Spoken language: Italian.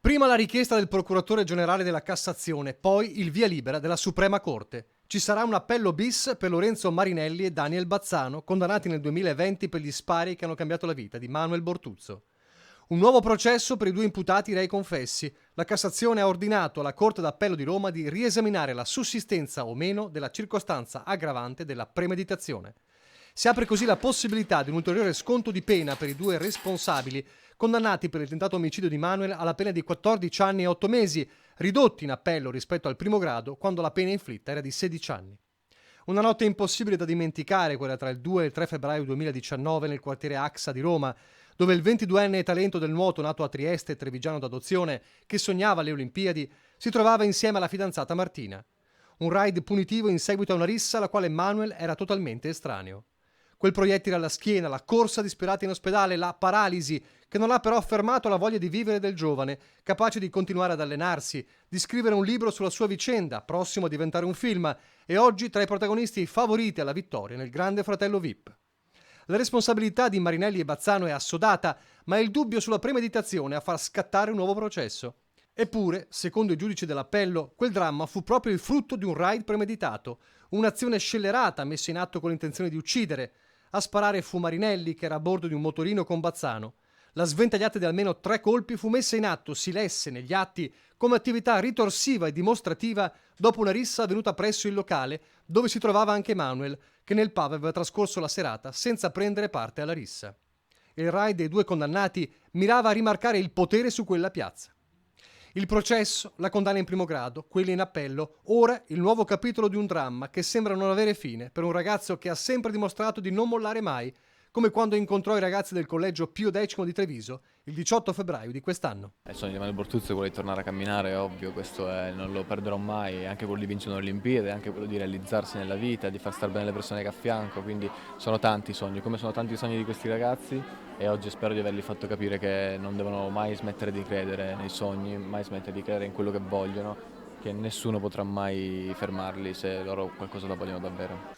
Prima la richiesta del procuratore generale della Cassazione, poi il via libera della Suprema Corte. Ci sarà un appello bis per Lorenzo Marinelli e Daniel Bazzano, condannati nel 2020 per gli spari che hanno cambiato la vita di Manuel Bortuzzo. Un nuovo processo per i due imputati rei confessi. La Cassazione ha ordinato alla Corte d'Appello di Roma di riesaminare la sussistenza o meno della circostanza aggravante della premeditazione. Si apre così la possibilità di un ulteriore sconto di pena per i due responsabili, condannati per il tentato omicidio di Manuel alla pena di 14 anni e 8 mesi, ridotti in appello rispetto al primo grado, quando la pena inflitta era di 16 anni. Una notte impossibile da dimenticare, quella tra il 2 e il 3 febbraio 2019 nel quartiere AXA di Roma, dove il 22enne talento del nuoto nato a Trieste e trevigiano d'adozione, che sognava le Olimpiadi, si trovava insieme alla fidanzata Martina. Un raid punitivo in seguito a una rissa alla quale Manuel era totalmente estraneo. Quel proiettile alla schiena, la corsa disperata in ospedale, la paralisi, che non ha però fermato la voglia di vivere del giovane, capace di continuare ad allenarsi, di scrivere un libro sulla sua vicenda, prossimo a diventare un film, e oggi tra i protagonisti favoriti alla vittoria nel Grande Fratello VIP. La responsabilità di Marinelli e Bazzano è assodata, ma è il dubbio sulla premeditazione a far scattare un nuovo processo. Eppure, secondo i giudici dell'appello, quel dramma fu proprio il frutto di un raid premeditato, un'azione scellerata messa in atto con l'intenzione di uccidere. A sparare fu Marinelli, che era a bordo di un motorino con Bazzano. La sventagliata di almeno 3 colpi fu messa in atto, si lesse negli atti, come attività ritorsiva e dimostrativa dopo una rissa avvenuta presso il locale dove si trovava anche Manuel, che nel pub aveva trascorso la serata senza prendere parte alla rissa. Il raid dei due condannati mirava a rimarcare il potere su quella piazza. Il processo, la condanna in primo grado, quelli in appello, ora il nuovo capitolo di un dramma che sembra non avere fine per un ragazzo che ha sempre dimostrato di non mollare mai, come quando incontrò i ragazzi del collegio Pio X di Treviso il 18 febbraio di quest'anno. Il sogno di Manuel Bortuzzo è quello di tornare a camminare, è ovvio, non lo perderò mai, anche quello di vincere un'Olimpiade, anche quello di realizzarsi nella vita, di far stare bene le persone che ha a fianco, quindi sono tanti i sogni, come sono tanti i sogni di questi ragazzi, e oggi spero di averli fatto capire che non devono mai smettere di credere nei sogni, mai smettere di credere in quello che vogliono, che nessuno potrà mai fermarli se loro qualcosa la vogliono davvero.